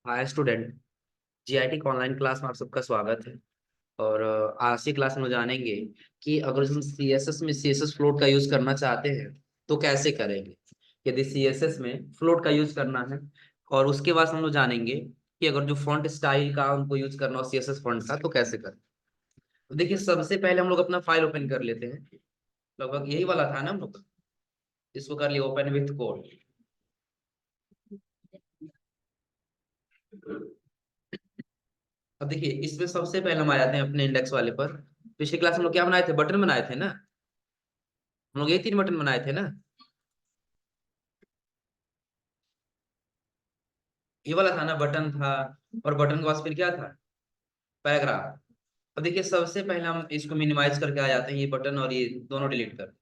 Hi student. GIT का online class में आप सबका स्वागत है। और आज की क्लास में जानेंगे कि अगर हम सीएसएस में सीएसएस फ्लोट का यूज करना चाहते हैं तो कैसे करेंगे। यदि सीएसएस में फ्लोट का यूज करना है, और उसके बाद हम लोग जानेंगे कि अगर जो फॉन्ट स्टाइल का हमको यूज करना हो सीएसएस फॉन्ट का तो कैसे करें। तो देखिए, सबसे पहले हम लोग अपना फाइल ओपन कर लेते हैं। लगभग यही वाला था ना हम लोग, इसको कर लिया ओपन विथ कोड। अब देखिए, इसमें सबसे पहले हम आ जाते हैं अपने इंडेक्स वाले पर। पिछली क्लास में हम लोग क्या बनाए थे? बटन बनाए थे ना। हम लोग ये 3 बटन बनाए थे ना। ये वाला था ना, बटन था। और बटन के पास फिर क्या था? पैराग्राफ। अब देखिए, सबसे पहले हम इसको मिनिमाइज करके आ जाते हैं, ये बटन और ये दोनों डिलीट कर।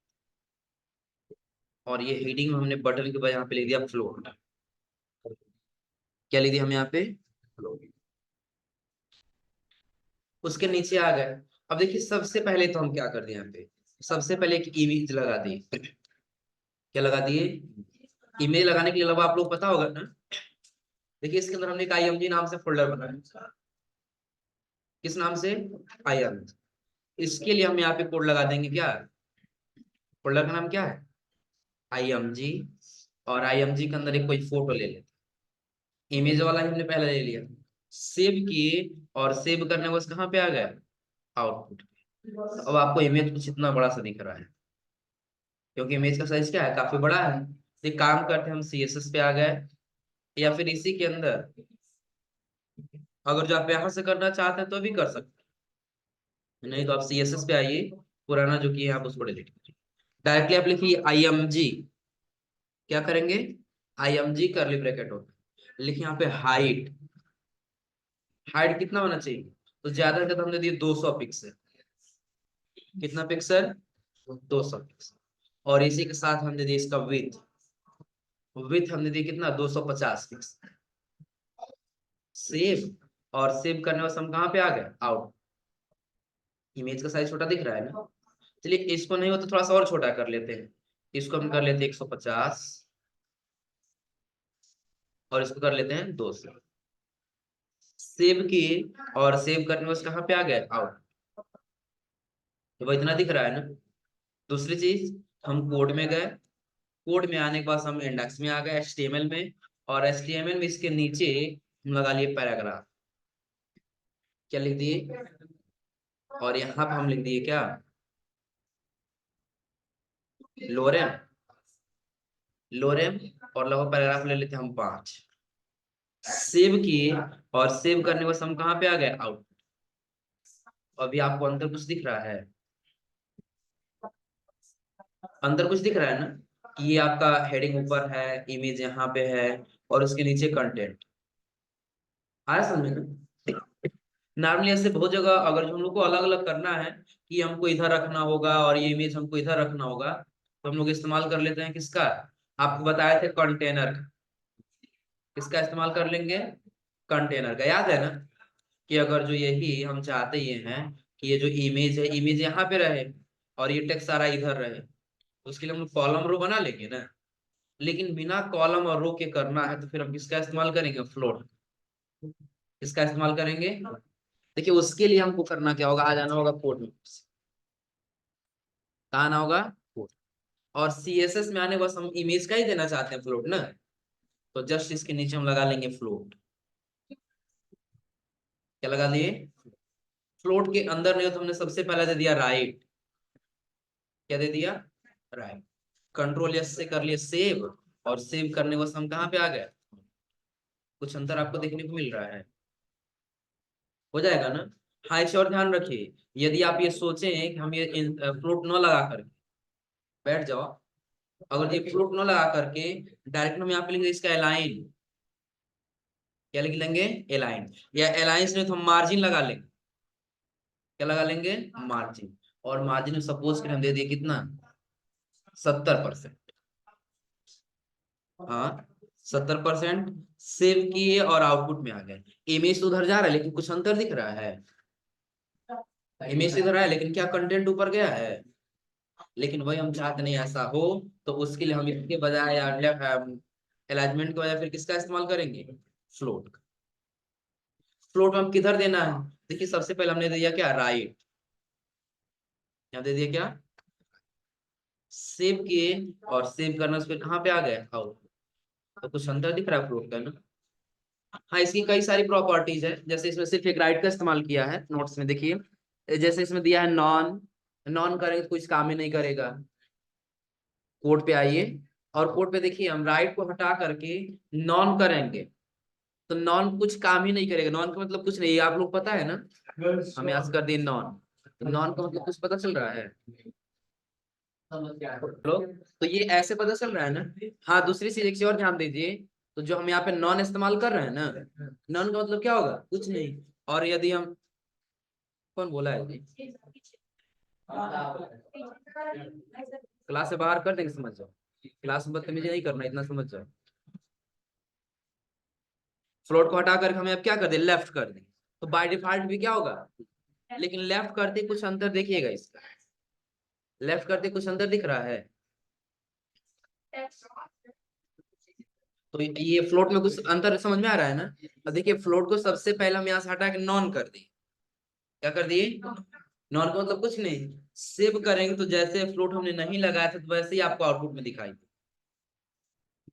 और ये हेडिंग में हमने बटन के बाद यहाँ पे लिख दिया फ्लोट। क्या लिख दिया हम यहाँ पे? फ्लोट। उसके नीचे आ गए। अब देखिए, सबसे पहले तो हम क्या कर दिए यहाँ पे, सबसे पहले एक इमेज लगा दी। क्या लगा दिए? इमेज लगाने के लिए अलावा आप लोग पता होगा ना। देखिए, इसके अंदर हमने एक आईएमजी नाम से फोल्डर बनाया। किस नाम से? आईएमजी। इसके लिए हम यहाँ पे कोड लगा देंगे। क्या फोल्डर का नाम क्या है? आईएमजी। और आईएमजी के अंदर एक कोई फोटो ले लेते। इमेज वाला ही हमने पहले ले लिया, सेव किए। और सेव करने के बाद कहाँ पे आ गए? आउटपुट। अब आपको इमेज कुछ इतना बड़ा सा दिख रहा है, क्योंकि इमेज का साइज क्या है, काफी बड़ा है। तो एक काम करते हैं, हम सीएसएस पे आ गए, या फिर इसी के अंदर अगर जो आप यहाँ से करना चाहते हैं तो भी कर सकते हैं, नहीं तो आप सीएसएस पे आइए। पुराना जो किए आप उसको डिलीट कीजिए। डायरेक्टली आप लिखिए आईएमजी। क्या करेंगे? आईएमजी करली ब्रैकेट होता, लिखिए यहाँ पे हाइट। हाइट कितना होना चाहिए? तो ज्यादा से ज्यादा हमने दिए 200 पिक्सल। कितना पिक्सल? 200 पिक्सल। और इसी के साथ हमने दिया इसका विथ। विथ हमने दिया कितना? 250 पिक्सल। सेव। और सेव करने वाले हम कहाँ पे आ गए? आउट। इमेज का साइज छोटा दिख रहा है ना। चलिए, इसको नहीं हो तो थोड़ा सा और छोटा कर लेते हैं। इसको हम कर लेते हैं 150। और इसको कर लेते हैं 200। सेव किए। और सेव करने वाले कहाँ पे आ गए? आउट। तो वो इतना दिख रहा है ना। दूसरी चीज, हम कोड में गए। कोड में आने के बाद हम इंडेक्स में आ गए, एचटीएमएल में। और एचटीएमएल में इसके नीचे हम लगा लिए पैराग्राफ। क्या लिख दिए? और यहाँ पे हम लिख दिए क्या? लोरेम। लोरेम। और लगभग पैराग्राफ ले लेते हैं हम 5। सेव किए। और सेव करने के बाद हम कहाँ पे आ गए? आउट। अभी आपको अंदर कुछ दिख रहा है? अंदर कुछ दिख रहा है ना, कि ये आपका हेडिंग ऊपर है, इमेज यहाँ पे है, और उसके नीचे कंटेंट। आया समझ में? नॉर्मली ऐसे बहुत जगह अगर जो हम लोग को अलग अलग करना है, कि हमको इधर रखना होगा और ये इमेज हमको इधर रखना होगा, तो हम लोग इस्तेमाल कर लेते हैं किसका? आपको बताए थे कंटेनर का। किसका इस्तेमाल कर लेंगे? कंटेनर का। याद है ना, कि अगर जो यही हम चाहते ये हैं कि ये जो इमेज है, इमेज यहाँ पे रहे और ये टेक्स्ट सारा इधर रहे, तो उसके लिए हम लोग कॉलम रो बना लेंगे ना। लेकिन बिना कॉलम और रो के करना है तो फिर हम किसका इस्तेमाल करेंगे? फ्लोट। किसका इस्तेमाल करेंगे? देखिए, उसके लिए हमको करना क्या होगा, आ जाना होगा कोड में। कहाँ आना होगा? कोड। और सीएसएस में आने बस हम इमेज का ही देना चाहते हैं फ्लोट ना। तो जस्ट इसके नीचे हम लगा लेंगे फ्लोट। क्या लगा दिए? फ्लोट के अंदर नहीं हो तो हमने सबसे पहले दे दिया राइट। क्या दे दिया? राइट। कंट्रोल एस से कर लिए सेव। और सेव करने को हम कहाँ पे आ गए? कुछ अंतर आपको देखने को मिल रहा है? हो जाएगा ना। हाँ, इसे और ध्यान रखिए, यदि आप ये सोचें कि हम ये फ्लोट न लगा करके बैठ जाओ, अगर ये फ्लोट न लगा करके डायरेक्ट हम यहाँ पे लिखेंगे इसका अलाइन। क्या लिख लेंगे? अलाइन। या अलाइंस नहीं तो हम मार्जिन लगा लेंगे। क्या लगा लेंगे? मार्जिन। और मार्जिन में सपोज कर हम दे दिए कितना? 70%। हाँ, 70%। सेव किए और आउटपुट में आ गए। इमेज तो उधर जा रहा है लेकिन कुछ अंतर दिख रहा है। इमेज इधर आया लेकिन क्या कंटेंट ऊपर गया है? लेकिन वही हम चाहते नहीं ऐसा हो। तो उसके लिए हम इसके बजाय अलाइनमेंट के बजाय फिर किसका इस्तेमाल करेंगे? फ्लोट। फ्लोट में हम किधर देना है, देखिए सबसे पहले हमने दे दिया क्या, राइट, यहाँ दे दिया क्या, सेव किए, और सेव करना उसके कहाँ पे आ गए, आउट। तो कुछ अंतर दिख रहा है फ्लोट का ना। हाँ, इसकी कई सारी प्रॉपर्टीज है, जैसे इसमें सिर्फ एक राइट का इस्तेमाल किया है नोट्स में, देखिए जैसे इसमें दिया है नॉन, नॉन करेंगे तो कुछ काम ही नहीं करेगा। कोड पे आइए, और कोड पे देखिए हम राइट को हटा करके नॉन करेंगे तो नॉन कुछ काम ही नहीं करेगा। नॉन का मतलब कुछ नहीं, ये आप लोग पता है ना, हम यहाँ से कर दिए नॉन, तो नॉन का मतलब कुछ पता चल रहा है लोग, तो ये ऐसे पता चल रहा है ना। हाँ, दूसरी चीज एक चीज और ध्यान दीजिए, तो जो हम यहाँ पे नॉन इस्तेमाल कर रहे हैं ना, नॉन का मतलब क्या होगा, कुछ नहीं। और यदि हम, कौन बोला है जी, क्लास से बाहर कर देंगे, समझ जाओ, क्लास में बदतमीजी नहीं करना, इतना समझ जाओ। फ्लोट को हटा कर हमें अब क्या कर दे, लेफ्ट कर दें, तो बाय डिफॉल्ट भी क्या होगा, लेकिन लेफ्ट करते कुछ अंतर देखिएगा इसका, लेफ्ट करते कुछ अंतर दिख रहा है। तो ये फ्लोट में कुछ अंतर समझ में आ रहा है ना। अब देखिए फ्लोट को सबसे पहले हम यहाँ से हटा के नॉन कर दिए, क्या कर दिए, नॉन का मतलब कुछ नहीं। सेव करेंगे तो जैसे फ्लोट हमने नहीं लगाया था तो वैसे ही आपको आउटपुट में दिखाई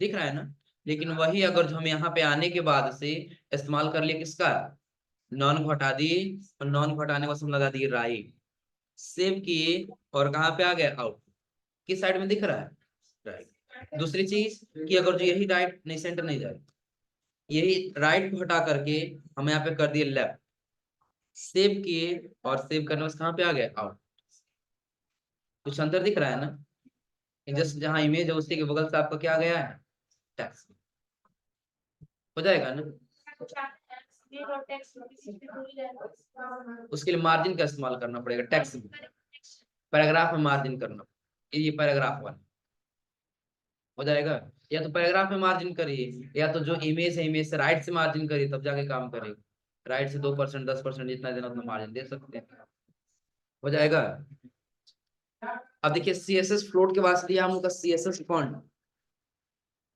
दिख रहा है ना। लेकिन वही अगर जो हम यहाँ पे आने के बाद से इस्तेमाल कर लिए किसका, नॉन को हटा दिए, और नॉन को हटाने के बाद हम लगा दिए राइट, सेव किए, और कहाँ पे आ गया, आउट, किस साइड में दिख रहा है, राइट। दूसरी चीज कि अगर जो यही राइट नहीं, सेंटर नहीं जाए, यही राइट को हटा करके हम यहाँ पे कर दिए लेफ्ट, सेव किए, और सेव करने में कहाँ पे आ गया, आउट। कुछ अंतर दिख रहा है ना। जस्ट जहाँ इमेज है उसी के बगल से आपका क्या आ गया है, टेक्स्ट, हो जाएगा ना। उसके लिए मार्जिन का इस्तेमाल करना पड़ेगा, टेक्स्ट पैराग्राफ में मार्जिन करना, ये पैराग्राफ वाला हो जाएगा। या तो पैराग्राफ में मार्जिन करिए, या तो जो इमेज है इमेज से राइट से मार्जिन करिए, तब जाके काम करेगा। राइट से 2% 10% जितना देना उतना मार्जिन दे सकते हैं, हो जाएगा। अब देखिए सीएसएस फ्लोट के बाद दिया हम लोग का सीएसएस फॉन्ट।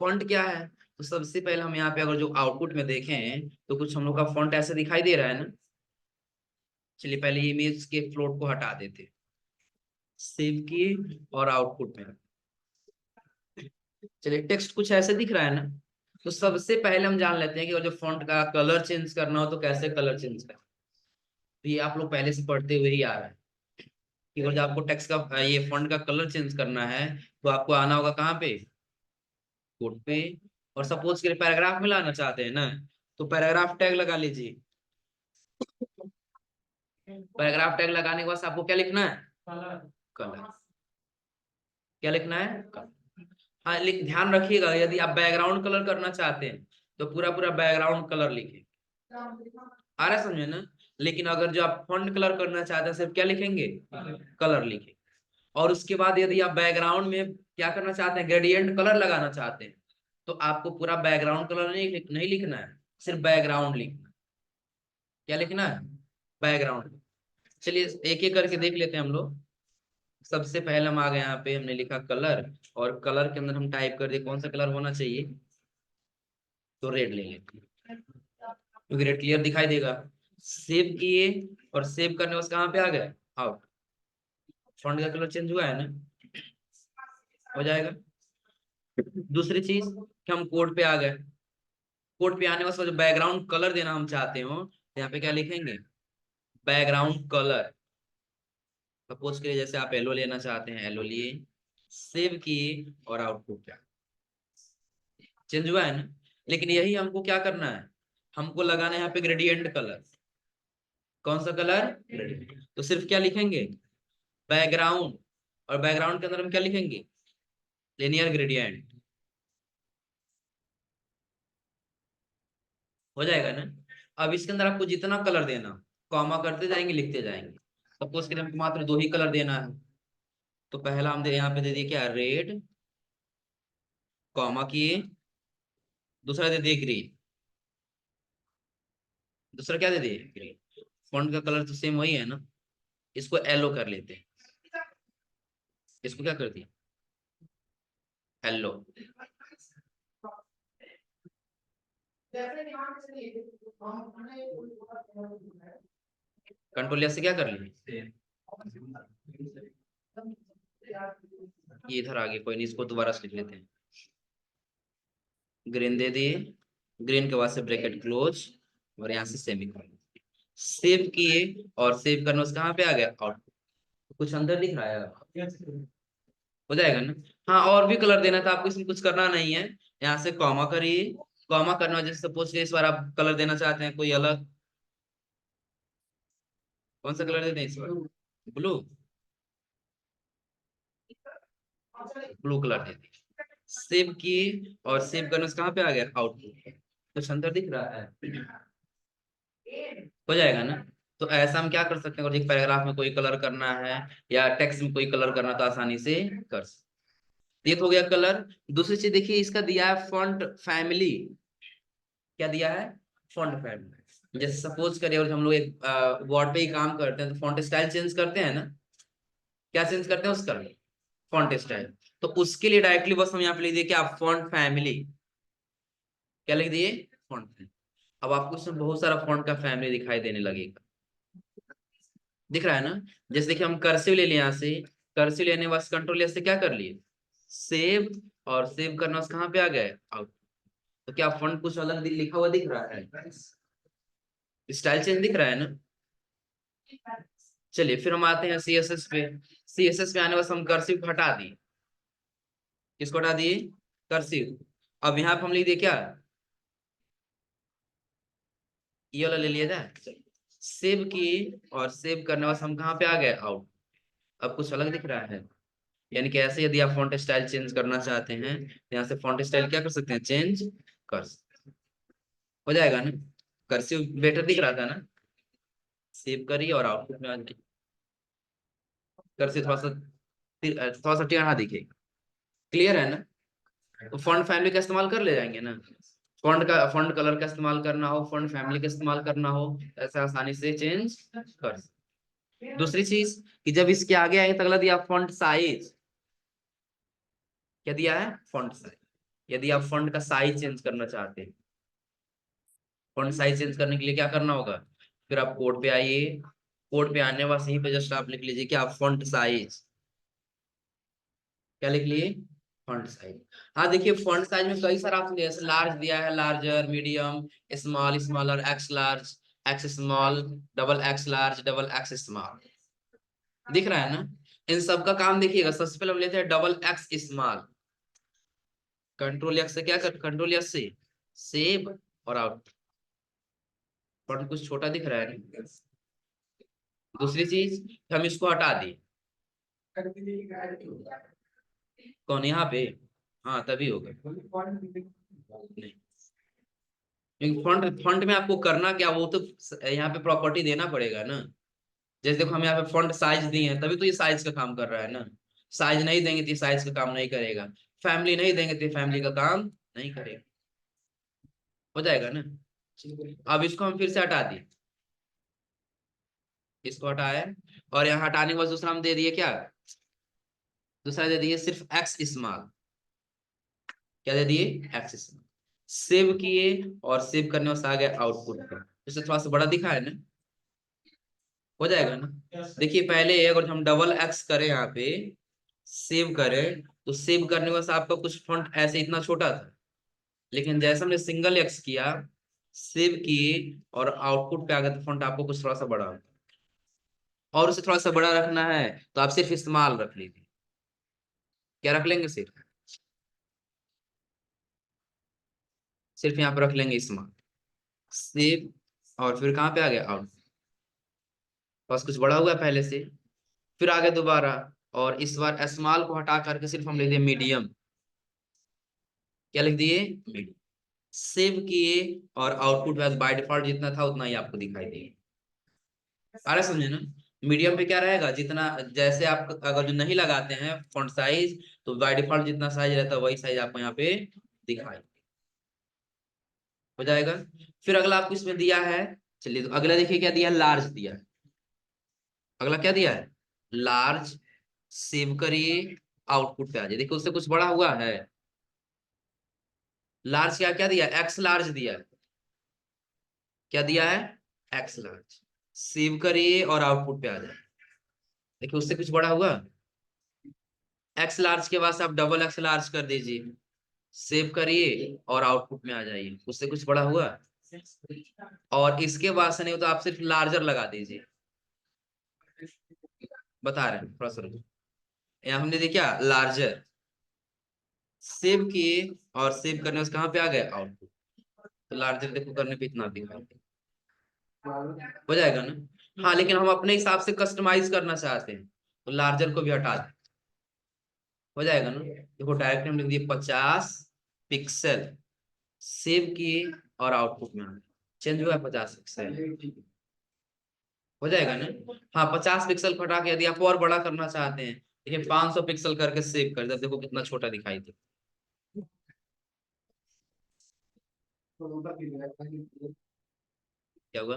फॉन्ट क्या है, तो सबसे पहले हम यहाँ पे अगर जो आउटपुट में देखें तो कुछ हम लोग का फॉन्ट ऐसे दिखाई दे रहा है ना। चलिए पहले इमेज के फ्लोट को हटा देते, सेव किए, और आउटपुट में, चलिए टेक्स्ट कुछ ऐसे दिख रहा है ना। तो सबसे पहले हम जान लेते हैं कि जो फॉन्ट का कलर चेंज करना हो तो कैसे कलर चेंज करना। तो ये आप लोग पहले से पढ़ते हुए ही आ रहा है कि अगर जो आपको टेक्स्ट का ये फॉन्ट का कलर चेंज करना है तो आपको आना होगा कहाँ पे, कोड पे। और सपोज के पैराग्राफ में लाना चाहते हैं ना, तो पैराग्राफ टैग लगा लीजिए। पैराग्राफ टैग लगाने के बाद आपको क्या लिखना है, कलर, क्या लिखना है, कलर। हाँ, ध्यान रखिएगा यदि आप बैकग्राउंड कलर करना चाहते हैं तो पूरा पूरा बैकग्राउंड कलर लिखे, आ रहा है समझे ना। लेकिन अगर जो आप फॉन्ट कलर करना चाहते हैं सिर्फ क्या लिखेंगे, कलर लिखे। और उसके बाद यदि आप बैकग्राउंड में क्या करना चाहते हैं, ग्रेडियंट कलर लगाना चाहते हैं, तो आपको पूरा बैकग्राउंड कलर नहीं लिखना है, सिर्फ बैकग्राउंड लिखना है। क्या लिखना है, बैकग्राउंड। चलिए एक एक करके देख लेते हैं हम लोग। सबसे पहले हम आ गए यहाँ पे, हमने लिखा कलर, और कलर के अंदर हम टाइप कर दिए कौन सा कलर होना चाहिए, तो रेड ले लेते हैं क्योंकि रेड क्लियर दिखाई देगा। सेव किए, और सेव करने बस कहाँ पे आ गए, आउट। फॉन्ट का कलर चेंज हुआ है ना, हो जाएगा। दूसरी चीज कि हम कोड पे आ गए, कोड पे आने वाला जो बैकग्राउंड कलर देना हम चाहते हो, तो यहाँ पे क्या लिखेंगे, बैकग्राउंड कलर। सपोज के लिए जैसे आप येलो लेना चाहते हैं, येलो लिए, सेव किए, और आउटपुट क्या चेंज हुआ है ना। लेकिन यही हमको क्या करना है, हमको लगाना है यहाँ पे ग्रेडियंट कलर। कौन सा कलर, ग्रेडियंट। तो सिर्फ क्या लिखेंगे, बैकग्राउंड, और बैकग्राउंड के अंदर हम क्या लिखेंगे, लिनियर ग्रेडियंट, हो जाएगा ना। अब इसके अंदर आपको जितना कलर देना, कॉमा करते जाएंगे, लिखते जाएंगे। सपोज के लिए हमको मात्र दो ही कलर देना है, तो पहला हम दे यहाँ पे दे दिए क्या, रेड, कॉमा किए, दूसरा दे दिए ग्रीन, दूसरा क्या दे दिए, ग्रीन। फॉन्ट का कलर तो सेम वही है ना, इसको येलो कर लेते हैं, इसको क्या कर दिया, येलो। कंट्रोल एस से क्या कर लिए, ये इधर आ गए, कोई नहीं, इसको दोबारा से लिख लेते हैं। ग्रीन दे दिए, ग्रीन के बाद से ब्रैकेट क्लोज और यहाँ से सेमीकोलन। सेव किए और सेव करना उसका कहाँ पे आ गया, आउटपुट। कुछ अंदर दिख रहा है, हो जाएगा ना। हाँ, और भी कलर देना था आपको, इसमें कुछ करना नहीं है। यहाँ से कॉमा करिए, कॉमा करना, जैसे सपोज इस बार आप कलर देना चाहते हैं कोई अलग, कौन सा कलर देते हैं इस बार, ब्लू, ब्लू कलर दे दिए। सेव किए और सेव करना उसका कहाँ पे आ गया, आउटपुट। कुछ अंदर दिख रहा है, हो जाएगा ना। तो ऐसा हम क्या कर सकते हैं, और एक पैराग्राफ में कोई कलर करना है या टेक्स्ट में कोई कलर करना, तो आसानी से कर सकते। ये तो हो गया कलर। दूसरी चीज देखिए, इसका दिया है फॉन्ट फैमिली। क्या दिया है, फॉन्ट फैमिली। जैसे सपोज करिए, और हम लोग एक वर्ड पे ही काम करते हैं, तो फॉन्ट स्टाइल चेंज करते हैं ना, क्या चेंज करते हैं उसका, फॉन्ट स्टाइल। तो उसके लिए डायरेक्टली बस हम यहाँ पे लिख दिए क्या, फॉन्ट फैमिली। क्या लिख दिए, फॉन्ट फैमिली। अब आपको इसमें बहुत सारा फॉन्ट का फैमिली दिखाई देने लगेगा, दिख रहा है ना। जैसे देखिए, हम कर्सिव ले लिए यहाँ से, कर्सिव लेने बस कंट्रोल से क्या कर लिए, सेव, और सेव करना उस कहाँ पे आ गए, आउट। तो क्या फॉन्ट कुछ अलग लिखा हुआ दिख रहा है, स्टाइल चेंज दिख रहा है ना। चलिए फिर हम आते हैं सीएसएस पे। सीएसएस पे आने बस हम कर्सिव को हटा दिए, किसको हटा दिए, कर्सिव। अब यहाँ पे हम लिख दिए क्या, ये वाला ले लिया जाए, सेव किए और सेव करने बस हम कहाँ पे आ गए, आउट। अब कुछ अलग दिख रहा है, यानी कि ऐसे यदि आप फॉन्ट स्टाइल चेंज करना चाहते हैं, तो यहाँ से फॉन्ट स्टाइल क्या कर सकते हैं, चेंज कर सकते हैं। हो जाएगा ना, कर्सिव बेटर दिख रहा था ना। सेव करिए और आउटपुट में आ जाए, कर्सिव थोड़ा सा टेढ़ा दिखेगा। क्लियर है ना। तो फॉन्ट फैमिली का इस्तेमाल कर ले जाएंगे ना, फॉन्ट कलर का इस्तेमाल करना हो, फॉन्ट फैमिली का इस्तेमाल करना हो, ऐसे आसानी से चेंज कर सकते। दूसरी चीज कि जब इसके आगे आएंगे तो अगला दिया फॉन्ट साइज। क्या दिया है, फॉन्ट साइज। यदि आप फॉन्ट का साइज चेंज करना चाहते हैं, फॉन्ट साइज चेंज करने के लिए क्या करना होगा, फिर आप कोड पे आइए, कोड पे आने बस यहीं पे जस्ट आप लिख लीजिए कि आप फॉन्ट साइज, क्या लिख लिए, फॉन्ट साइज। हाँ देखिए, फॉन्ट साइज में कई सारा ऑप्शन दिया है, जैसे लार्ज दिया है, larger, medium, small, smaller, x large, x small, double x large, double x small, दिख रहा है ना। इन सब का काम देखिएगा, सबसे पहले हम लेते हैं double x small. Control x से क्या कर, कंट्रोल एक्स से सेव और आउट। फॉन्ट कुछ छोटा दिख रहा है ना। दूसरी चीज, हम इसको हटा दिए, कौन यहाँ पे, हाँ तभी होगा नहीं, क्योंकि फॉन्ट फॉन्ट में आपको करना क्या, वो तो यहाँ पे प्रॉपर्टी देना पड़ेगा ना। जैसे देखो, हम यहाँ पे फॉन्ट साइज दिए हैं, तभी तो ये साइज का काम कर रहा है ना। साइज नहीं देंगे तो ये साइज का काम नहीं करेगा, फैमिली नहीं देंगे तो फैमिली का काम नहीं करेगा। हो जाएगा ना। अब इसको हम फिर से हटा दिए, इसको हटाए, और यहाँ हटाने के बाद दूसरा हम दे दिए क्या, दूसरा दे दिए सिर्फ एक्स स्मॉल। क्या दे दिए, एक्स स्मॉल। सेव किए और सेव करने से आ गया आउटपुट पे, इससे थोड़ा सा बड़ा दिखा है ना। हो जाएगा ना। देखिए पहले अगर हम डबल एक्स करें यहाँ पे, सेव करें, तो सेव करने के बाद आपका कुछ फॉन्ट ऐसे इतना छोटा था, लेकिन जैसे हमने सिंगल एक्स किया, सेव किए और आउटपुट पे आ गया, तो फॉन्ट आपको कुछ थोड़ा सा बड़ा होगा। और उसे थोड़ा सा बड़ा रखना है तो आप सिर्फ इस्तेमाल रख लीजिए। क्या रख लेंगे, सिर्फ सिर्फ यहाँ पे रख लेंगे इस्तेमाल, सेव, और फिर कहाँ पे आ गया, आउट। बस कुछ बड़ा हुआ पहले से, फिर आगे दोबारा, और इस बार स्मॉल को हटा करके सिर्फ हम लिख दिए मीडियम। क्या लिख दिए, मीडियम। सेव किए और आउटपुट बस बाय डिफॉल्ट जितना था उतना ही आपको दिखाई दिए। आ रहा समझे ना। मीडियम पे क्या रहेगा, जितना, जैसे आप अगर जो नहीं लगाते हैं फॉन्ट साइज, तो बाय डिफॉल्ट जितना साइज रहता है वही साइज आपको यहाँ पे दिखाई, हो जाएगा। फिर अगला आपको इसमें दिया है, चलिए तो अगला देखिए क्या दिया है, लार्ज दिया है। अगला क्या दिया है, लार्ज। सेव करिए, आउटपुट पे आ जाए, देखिए उससे कुछ बड़ा हुआ है। लार्ज क्या क्या दिया, एक्स लार्ज दिया है। क्या दिया है, एक्स लार्ज। सेव करिए और आउटपुट पे आ जाए। देखिए उससे कुछ बड़ा हुआ, एक्स लार्ज के बाद से आप डबल एक्स लार्ज कर दीजिए, सेव करिए और आउटपुट में आ जाइए, उससे कुछ बड़ा हुआ। और इसके बाद से नहीं हो तो आप सिर्फ लार्जर लगा दीजिए। बता रहे हैं थोड़ा सा रुको। यहाँ हमने देखा लार्जर, सेव किए और सेव करने से कहाँ पे आ गए, आउटपुट। तो लार्जर देखो करने पे इतना दिखा हो जाएगा ना। हाँ लेकिन हम अपने हिसाब से कस्टमाइज करना चाहते हैं तो लार्जर को भी हटा दें, हो जाएगा ना। देखो डायरेक्ट हम लिख दिए 50 पिक्सल, सेव किए और आउटपुट में चेंज हुआ 50 पिक्सल, हो जाएगा ना। हाँ 50 पिक्सल को हटा के यदि आप और बड़ा करना चाहते हैं, देखिए 500 पिक्सल करके सेव कर दे, देखो कितना छोटा दिखाई दे। क्या हुआ,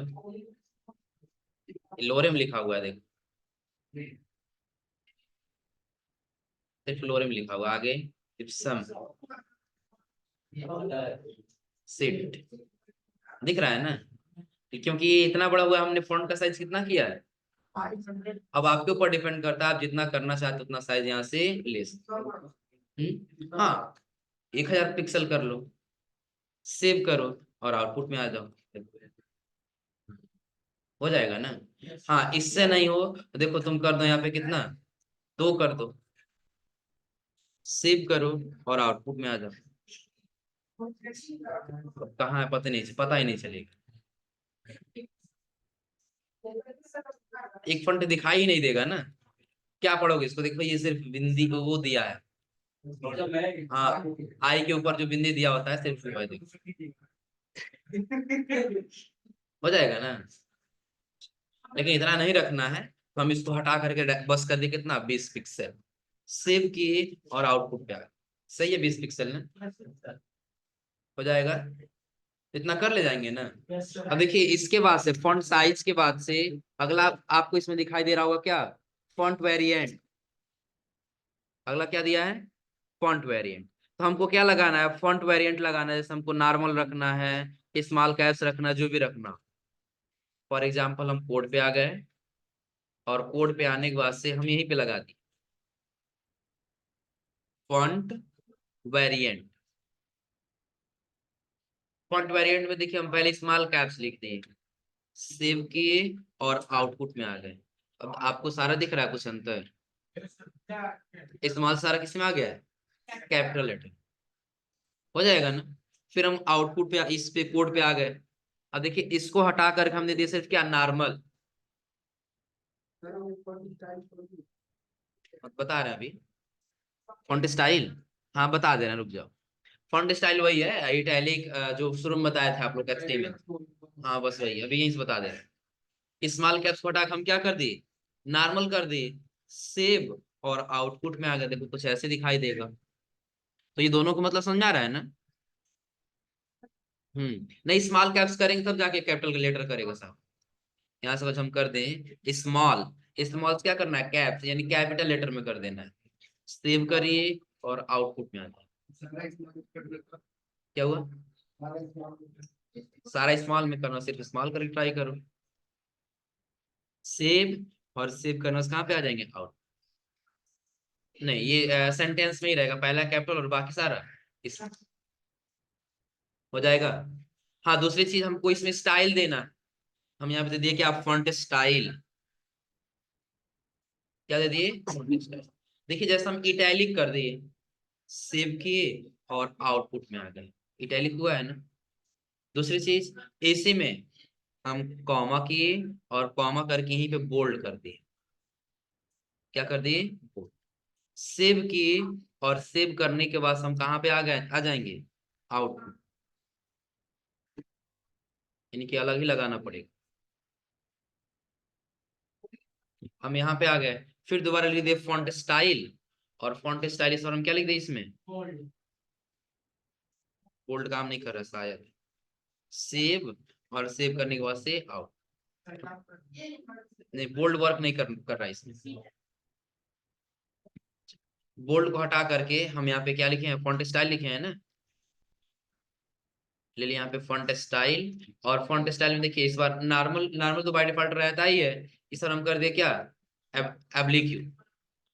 लोरे में लिखा हुआ है देखो, सिर्फ लोरे में लिखा हुआ, आगे इप्सम सिट दिख रहा है ना। क्योंकि ये इतना बड़ा हुआ, हमने फॉन्ट का साइज कितना किया है। अब आपके ऊपर डिपेंड करता है, आप जितना करना चाहते हो उतना साइज यहाँ से ले सकते हो। हाँ 1000 पिक्सल कर लो, सेव करो और आउटपुट में आ जाओ, हो जाएगा ना। हाँ इससे नहीं हो तो देखो तुम कर दो यहाँ पे कितना, 2 कर दो, सेव करो और आउटपुट में आ जाओ। अब कहाँ है पता ही नहीं चलेगा, एक फंट दिखाई ही नहीं देगा ना। क्या पढ़ोगे इसको, देखो ये सिर्फ बिंदी को वो दिया है। हाँ आई के ऊपर जो बिंदी दिया होता है सिर्फ वो है, देखो हो जाएगा ना। लेकिन इतना नहीं रखना है, तो हम इसको हटा करके बस कर दिए कितना, 20 पिक्सल, सेव किए और आउटपुट पे आ गया। सही है, 20 पिक्सल ना, हो जाएगा। इतना कर ले जाएंगे ना। अब देखिए इसके बाद से फॉन्ट साइज के बाद से अगला आपको इसमें दिखाई दे रहा होगा क्या, फॉन्ट वेरिएंट। अगला क्या दिया है, फॉन्ट वेरिएंट। तो हमको क्या लगाना है, फॉन्ट वेरिएंट लगाना है, जैसे हमको नॉर्मल रखना है, स्मॉल कैप्स रखना, जो भी रखना। फॉर एग्जाम्पल हम कोड पे आ गए और कोड पे आने के बाद से हम यहीं पे लगा दी फॉन्ट वेरिएंट। फॉन्ट वेरिएंट में देखिए हम पहले स्मॉल कैप्स लिख दिए, सेव किए और आउटपुट में आ गए। अब आपको सारा दिख रहा है कुछ अंतर, स्मॉल सारा किस में आ गया है, कैपिटल लेटर, हो जाएगा ना। फिर हम आउटपुट पे इस पे कोड पे आ गए। अब देखिए इसको हटा कर हमने दिया सिर्फ क्या, नॉर्मल, बता रहे हैं अभी फॉन्ट स्टाइल। हाँ बता दे रहे हैं, रुक जाओ। फॉन्ट स्टाइल वही है इटैलिक, जो शुरू में बताया था आप लोग HTML। हाँ बस वही, अभी यहीं से बता दे रहे हैं। स्मॉल कैप्स को हटा के हम क्या कर दिए, नॉर्मल कर दिए, सेव और आउटपुट में आ गया, देखो कुछ ऐसे दिखाई देगा। तो ये दोनों को मतलब समझा रहा है ना। नहीं स्मॉल कैप्स करेंगे तब जाके कैपिटल लेटर करेगा साहब। यहाँ से बस हम कर दें स्मॉल, स्मॉल क्या करना है, कैप्स यानी कैपिटल लेटर में कर देना है, सेव करिए और आउटपुट में आ जाए। क्या हुआ, सारा स्मॉल में करना, सिर्फ स्मॉल करके ट्राई करो, सेव और सेव करना से कहाँ पे आ जाएंगे, आउट। नहीं ये सेंटेंस में ही रहेगा, पहला कैपिटल और बाकी सारा इस, हो जाएगा। हाँ दूसरी चीज हमको इसमें स्टाइल देना, हम यहाँ पे दे दिए कि आप फॉन्ट स्टाइल, क्या दे दिए, फॉन्ट स्टाइल। देखिए जैसे हम इटैलिक कर दिए, सेव किए और आउटपुट में आ गए, इटैलिक हुआ है ना। दूसरी चीज इसी में हम कॉमा किए और कॉमा करके यहीं पे बोल्ड कर दिए, क्या कर दिए, बोल्ड। सेव किए और सेव करने के बाद हम कहाँ पे आ गए, आ जाएंगे आउटपुट, यानी कि अलग ही लगाना पड़ेगा। हम यहाँ पे आ गए, फिर दोबारा लिख दिए फॉन्ट स्टाइल, और फॉन्ट स्टाइल इस बार हम क्या लिख दिए इसमें, बोल्ड काम नहीं कर रहा शायद, सेव और सेव करने के बाद से आउट, नहीं बोल्ड वर्क नहीं कर रहा इसमें। बोल्ड को हटा करके हम यहाँ पे क्या लिखे हैं, फॉन्ट स्टाइल लिखे हैं ना। ले लिया यहाँ पे फॉन्ट स्टाइल, और फॉन्ट स्टाइल में देखिए इस बार नॉर्मल नॉर्मल तो बाय डिफॉल्ट रहता ही है, इस बार हम कर दिए क्या, एब्लिक्यू।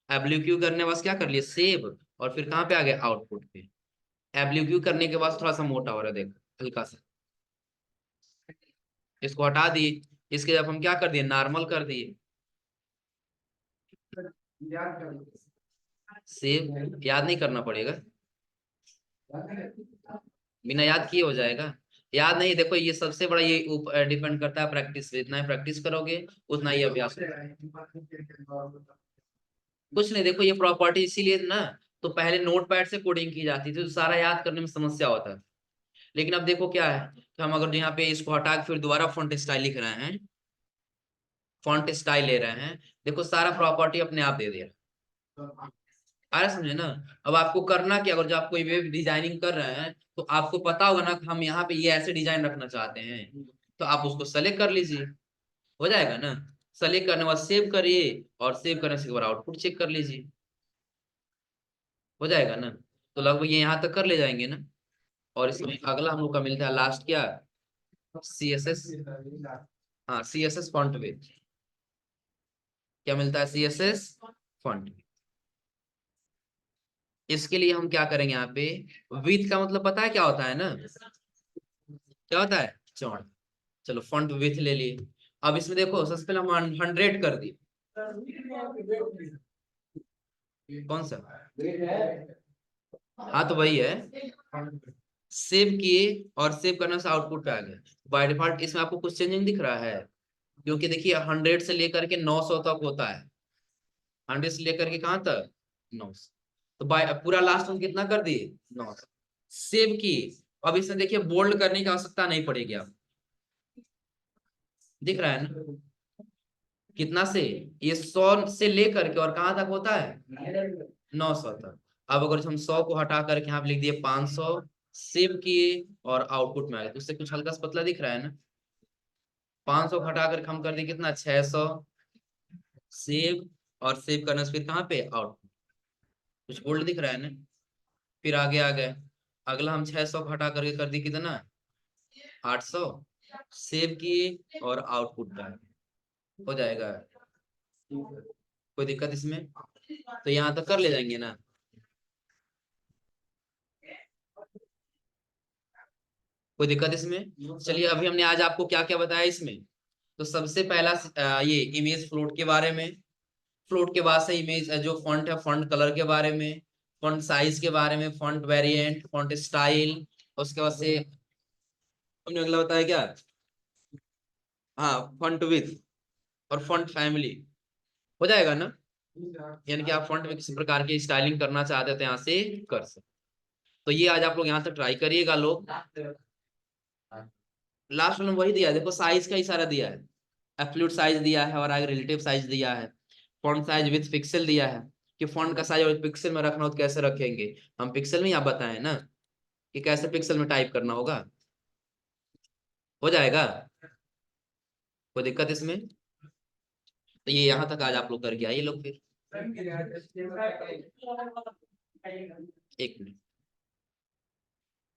एब्लिक्यू करने बस क्या कर लिए, सेव, और फिर कहाँ पे आ गए, आउटपुट पे। एब्लिक्यू करने के बाद थोड़ा सा मोटा हो रहा है देखो, हल्का सा, इसको हटा दिए। इसके जब हम क्या कर दिए, नॉर्मल कर दिए। सेव याद नहीं करना पड़ेगा, बिना याद किए हो जाएगा। याद नहीं, देखो ये सबसे बड़ा ये डिपेंड करता है प्रैक्टिस पे, जितना ही प्रैक्टिस करोगे उतना ही अभ्यास होगा। कुछ नहीं, देखो ये प्रॉपर्टी इसीलिए ना, तो पहले नोटपैड से कोडिंग की जाती थी तो सारा याद करने में समस्या होता है। लेकिन अब देखो क्या है कि हम अगर यहाँ पे इसको हटा के फिर दोबारा फॉन्ट स्टाइल लिख रहे हैं, फॉन्ट स्टाइल ले रहे हैं, देखो सारा प्रॉपर्टी अपने आप दे दे रहा है। आ रहा समझे ना। अब आपको करना क्या, अगर जो आप कोई वेब डिजाइनिंग कर रहे हैं तो आपको पता होगा ना कि हम यहाँ पे ये ऐसे डिजाइन रखना चाहते हैं, तो आप उसको सेलेक्ट कर लीजिए, हो जाएगा ना। सेलेक्ट करने के बाद सेव करिए, और सेव करने से एक बार आउटपुट चेक कर लीजिए, हो जाएगा ना। तो लगभग ये यहाँ तक कर ले जाएंगे ना। और इसमें अगला हम लोग का मिलता है लास्ट क्या, सी एस एस। हाँ, C S S font with, क्या मिलता है, सी एस एस फॉन्ट। इसके लिए हम क्या करेंगे यहाँ पे, विथ का मतलब पता है क्या होता है ना, क्या होता है, चौड़। चलो फॉन्ट विथ ले लिए। अब इसमें देखो सबसे पहले हम 100 कर दिए, कौन सा, हाँ तो वही है। सेव किए, और सेव करने से आउटपुट पे आ गया। बाय डिफॉल्ट इसमें आपको कुछ चेंजिंग दिख रहा है, क्योंकि देखिए 100 से लेकर के 900 तक होता है, 100 से लेकर के कहाँ तक, 900। तो बाय पूरा लास्ट हम कितना कर दिए, 900। सेव की, अब इसमें देखिए बोल्ड करने की आवश्यकता नहीं पड़ेगी, आप दिख रहा है ना, कितना से, ये 100 से लेकर के और कहाँ तक होता है, 900 तक। अब अगर हम 100 को हटा करके यहाँ पे लिख दिए 500, सेव किए और आउटपुट में आ गया, तो उससे कुछ हल्का सा पतला दिख रहा है ना। 500 को हटा करके हम कर दिए कितना, 600, सेव, और सेव करने से फिर कहाँ पे, आउटपुट, कुछ बोल्ड दिख रहा है ना। फिर आगे आ गए, अगला हम 600 को हटा करके कर दिए कितना, 800, सेव किए और आउटपुट डाल, हो जाएगा। कोई दिक्कत इसमें, तो यहाँ तक कर ले जाएंगे ना। कोई दिक्कत इसमें, चलिए अभी हमने आज आपको क्या क्या बताया इसमें। तो सबसे पहला ये इमेज फ्लोट के बारे में, फ्लोट के बाद से इमेज जो फॉन्ट है, फॉन्ट कलर के बारे में, फॉन्ट साइज के बारे में, फॉन्ट वेरिएंट, फॉन्ट स्टाइल, उसके बाद से हमने अगला बताया क्या, हाँ फॉन्ट विथ और फॉन्ट फैमिली, हो जाएगा ना। यानी कि आप फॉन्ट में किसी प्रकार की स्टाइलिंग करना चाहते हैं तो यहाँ से कर सकते। तो ये आज आप लोग यहाँ तक ट्राई करिएगा लोग। लास्ट में वही दिया है, देखो साइज का इशारा दिया है, एब्सोल्यूट साइज दिया है, और आगे रिलेटिव साइज दिया है, फॉन्ट साइज विथ पिक्सल दिया है, कि फॉन्ट का साइज और पिक्सल में रखना हो तो कैसे रखेंगे, हम पिक्सल में ही आप बताएं ना कि कैसे पिक्सल में टाइप करना होगा, हो जाएगा। कोई दिक्कत इसमें, तो ये यहाँ तक आज आप लोग करके आइए लोग फिर। एक मिनट।